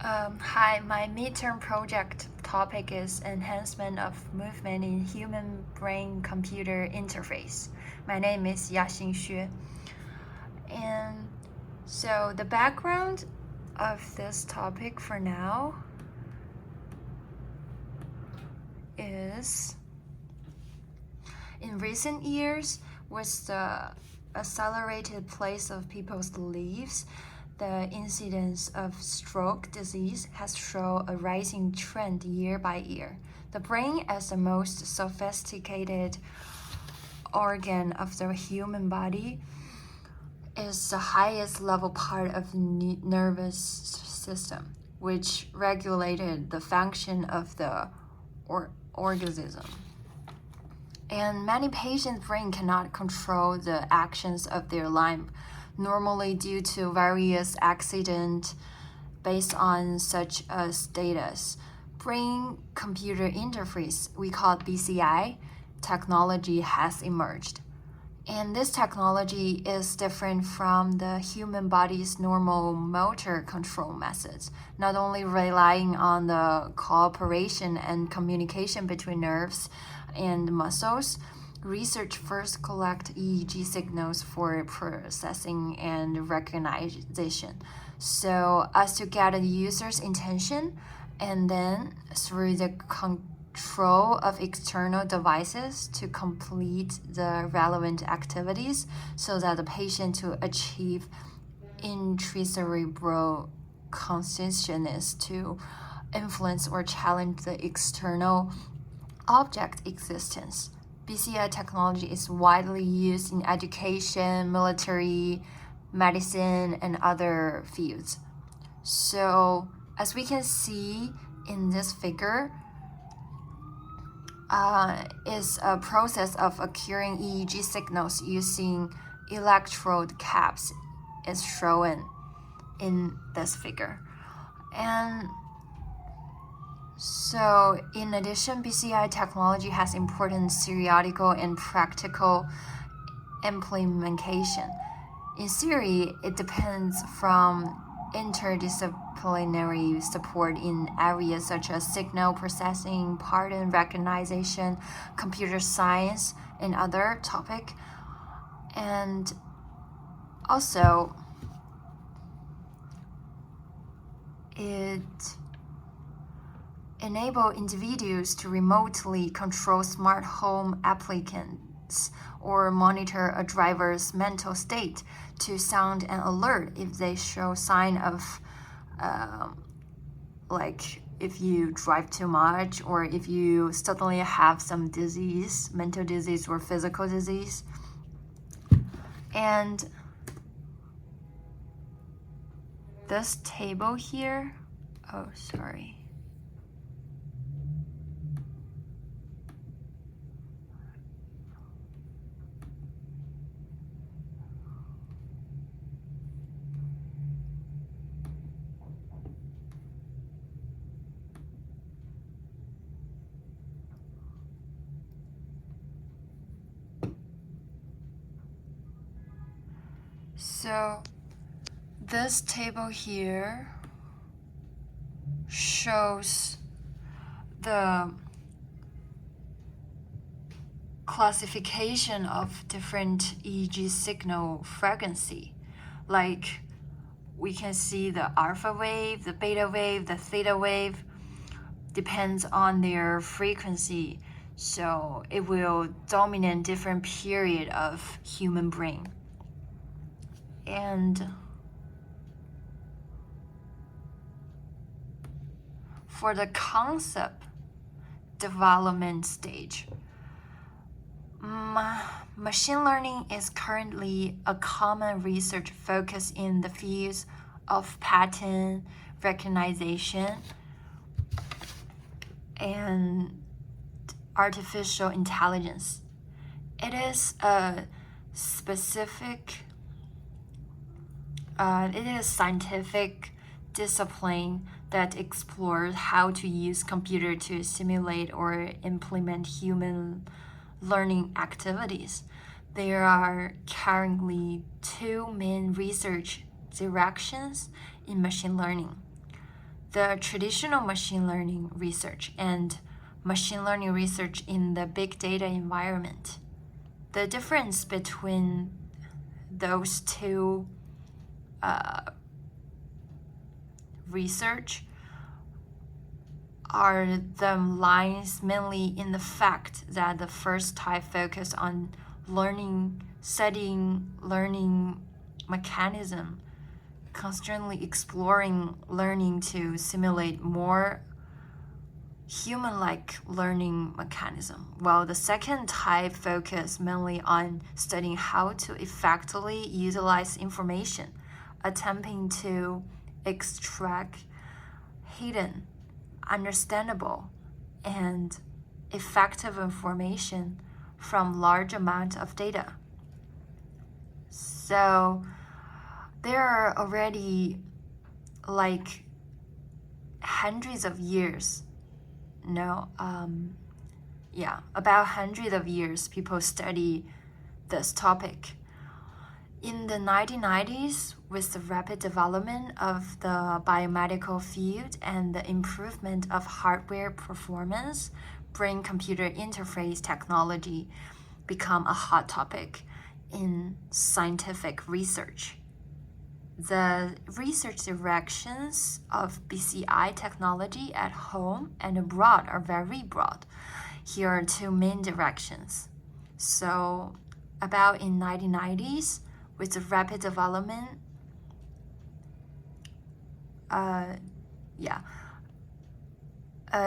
Hi, my midterm project topic is enhancement of movement in human brain-computer interface. My name is Yaxin Xue. And so the background of this topic for now is in recent years, with the accelerated pace of people's lives, the incidence of stroke disease has shown a rising trend year by year. The brain, as the most sophisticated organ of the human body, is the highest level part of the nervous system, which regulated the function of the organism. And many patients' brain cannot control the actions of their life, normally due to various accidents based on such a status. Brain-computer interface, we call it BCI, technology has emerged. And this technology is different from the human body's normal motor control methods, not only relying on the cooperation and communication between nerves and muscles. Research first collect EEG signals for processing and recognition, so as to get a user's intention, and then through the control of external devices to complete the relevant activities so that the patient to achieve intracerebral consciousness to influence or challenge the external object existence. BCI technology is widely used in education, military, medicine, and other fields. So, as we can see in this figure, is a process of acquiring EEG signals using electrode caps is shown in this figure. And so, in addition, BCI technology has important theoretical and practical implementation. In theory, it depends from interdisciplinary support in areas such as signal processing, pattern recognition, computer science, and other topics. And also, it enable individuals to remotely control smart home appliances or monitor a driver's mental state to sound an alert if they show sign of like if you drive too much or if you suddenly have some disease, mental disease or physical disease. And this table here, oh, sorry. So this table here shows the classification of different EEG signal frequency. Like we can see the alpha wave, the beta wave, the theta wave depends on their frequency. So it will dominate different period of human brain. And for the concept development stage, machine learning is currently a common research focus in the fields of pattern recognition and artificial intelligence. It is a scientific discipline that explores how to use computer to simulate or implement human learning activities. There are currently two main research directions in machine learning. the traditional machine learning research and machine learning research in the big data environment. The difference between those two research lies mainly in the fact that the first type focused on studying learning mechanism, constantly exploring learning to simulate more human-like learning mechanism, while the second type focused mainly on studying how to effectively utilize information, attempting to extract hidden, understandable, and effective information from large amount of data. So there are already like hundreds of years, about hundreds of years people study this topic. In the 1990s, with the rapid development of the biomedical field and the improvement of hardware performance, brain-computer interface technology become a hot topic in scientific research. The research directions of BCI technology at home and abroad are very broad. Here are two main directions. So about in 1990s, with the rapid development,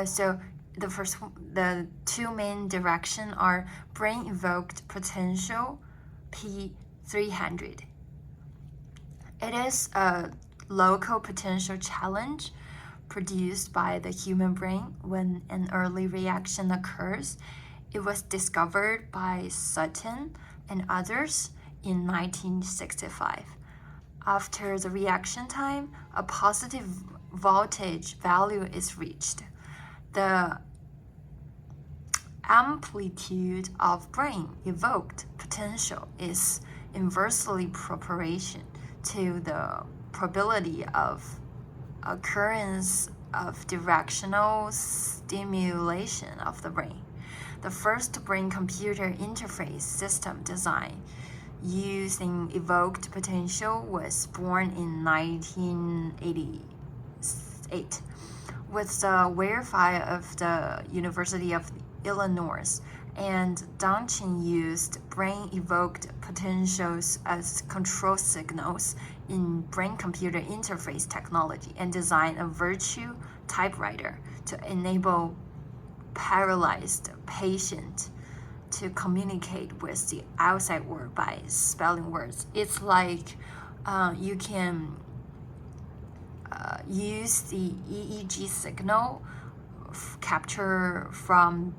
so the two main direction are brain evoked potential P300. It is a local potential challenge produced by the human brain when an early reaction occurs. It was discovered by Sutton and others in 1965. After the reaction time, a positive voltage value is reached. The amplitude of brain evoked potential is inversely proportional to the probability of occurrence of directional stimulation of the brain. The first brain-computer interface system design using evoked potential was born in 1988 with the verify of the University of Illinois, and Dongqing used brain-evoked potentials as control signals in brain-computer interface technology and designed a virtual typewriter to enable paralyzed patient to communicate with the outside world by spelling words. It's like you can use the EEG signal capture from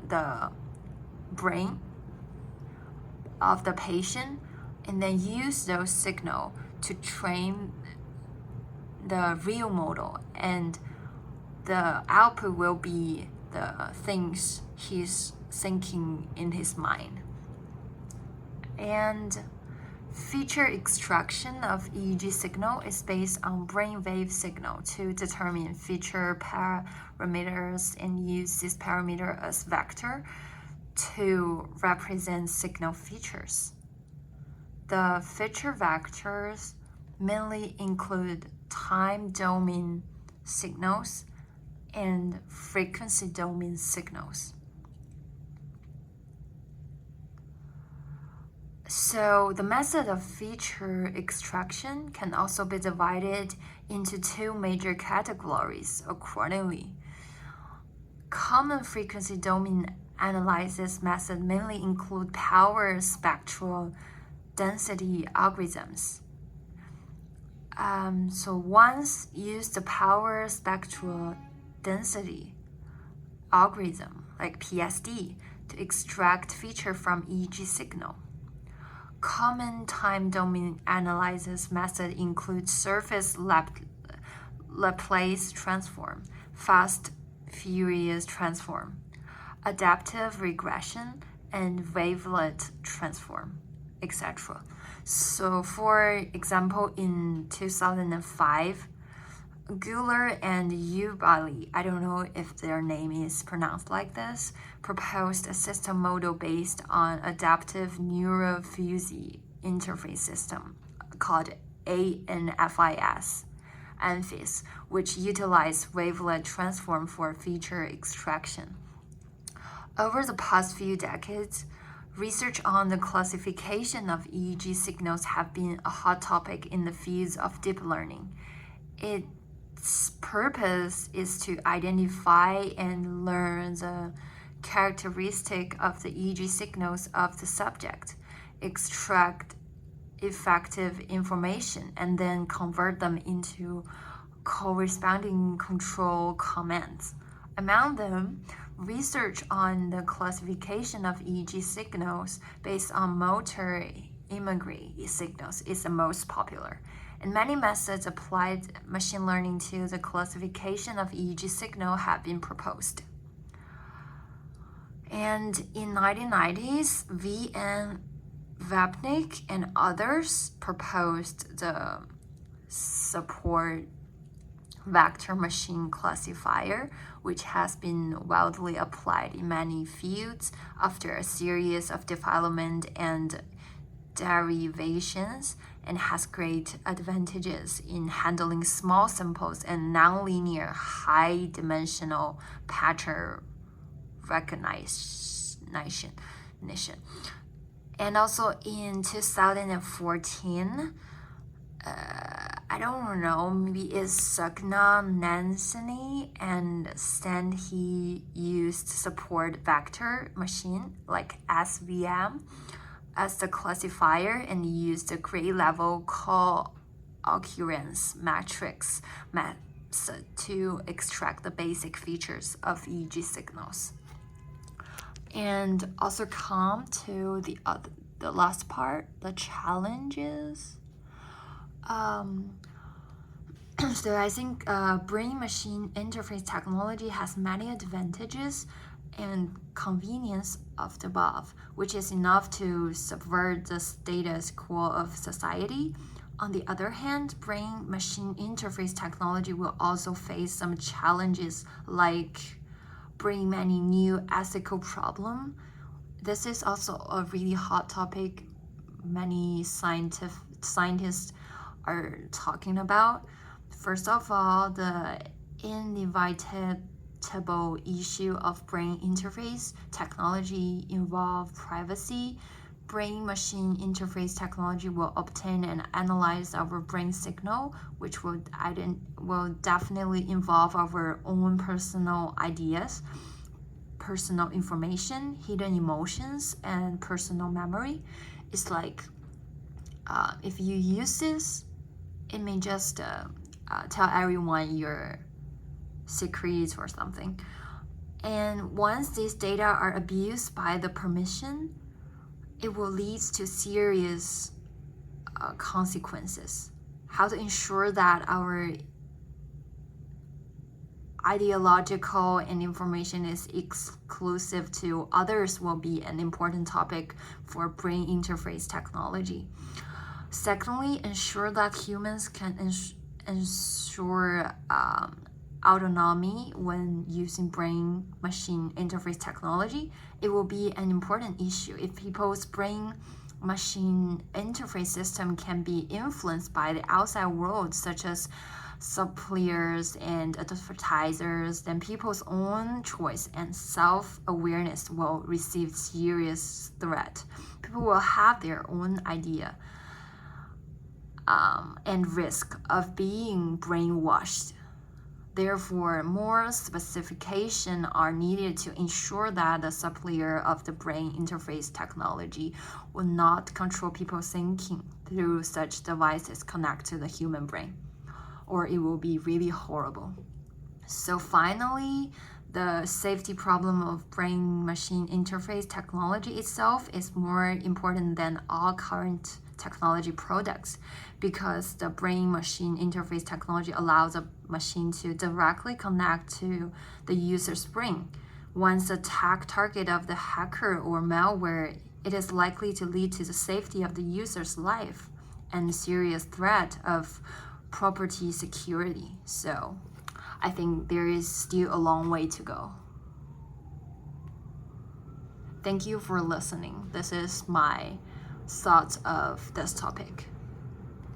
the brain of the patient and then use those signals to train the real model, and the output will be the things he's thinking in his mind. And feature extraction of EEG signal is based on brainwave signal to determine feature parameters and use this parameter as vector to represent signal features. The feature vectors mainly include time domain signals and frequency domain signals. So the method of feature extraction can also be divided into two major categories accordingly. Common frequency domain analysis methods mainly include power spectral density algorithms. So once use the power spectral density algorithm, like PSD, to extract feature from EEG signal. Common time domain analysis method includes surface Laplace transform, fast Fourier transform, adaptive regression, and wavelet transform, etc. So for example, in 2005, Guler and Ubali, I don't know if their name is pronounced like this, proposed a system model based on adaptive neurofusion interface system called ANFIS, ANFIS, which utilized wavelet transform for feature extraction. Over the past few decades, research on the classification of EEG signals have been a hot topic in the fields of deep learning. Its purpose is to identify and learn the characteristic of the EEG signals of the subject, extract effective information, and then convert them into corresponding control commands. Among them, research on the classification of EEG signals based on motor imagery signals is the most popular, and many methods applied machine learning to the classification of EEG signal have been proposed. And in 1990s, V.N. Vapnik and others proposed the support vector machine classifier, which has been widely applied in many fields after a series of development and derivations, and has great advantages in handling small samples and nonlinear high-dimensional pattern recognition. And also in 2014, I don't know, maybe it's Sagna Nansani and Sandhi used support vector machine like SVM as the classifier and used the grade level co-occurrence matrix method to extract the basic features of EEG signals. And also come to the last part, the challenges. So I think brain-machine interface technology has many advantages and convenience of the above, which is enough to subvert the status quo of society. On the other hand, brain-machine interface technology will also face some challenges like bring many new ethical problems. This is also a really hot topic many scientists are talking about. First of all, the inevitable issue of brain interface technology involves privacy. Brain-machine interface technology will obtain and analyze our brain signal, which will definitely involve our own personal ideas, personal information, hidden emotions, and personal memory. It's like if you use this, it may just tell everyone your secrets or something. And once these data are abused by the permission, it will lead to serious consequences. How to ensure that our ideological and information is exclusive to others will be an important topic for brain interface technology. Secondly, ensure that humans can ensure autonomy when using brain-machine interface technology. It will be an important issue if people's brain-machine interface system can be influenced by the outside world, such as suppliers and advertisers, then people's own choice and self-awareness will receive serious threat. People will have their own idea and risk of being brainwashed. Therefore, more specifications are needed to ensure that the supplier of the brain interface technology will not control people's thinking through such devices connect to the human brain, or it will be really horrible. So finally, the safety problem of brain-machine interface technology itself is more important than all current technology products, because the brain-machine interface technology allows a machine to directly connect to the user's brain. Once the target of the hacker or malware, it is likely to lead to the safety of the user's life and serious threat of property security. So I think there is still a long way to go. Thank you for listening. This is my thoughts of this topic.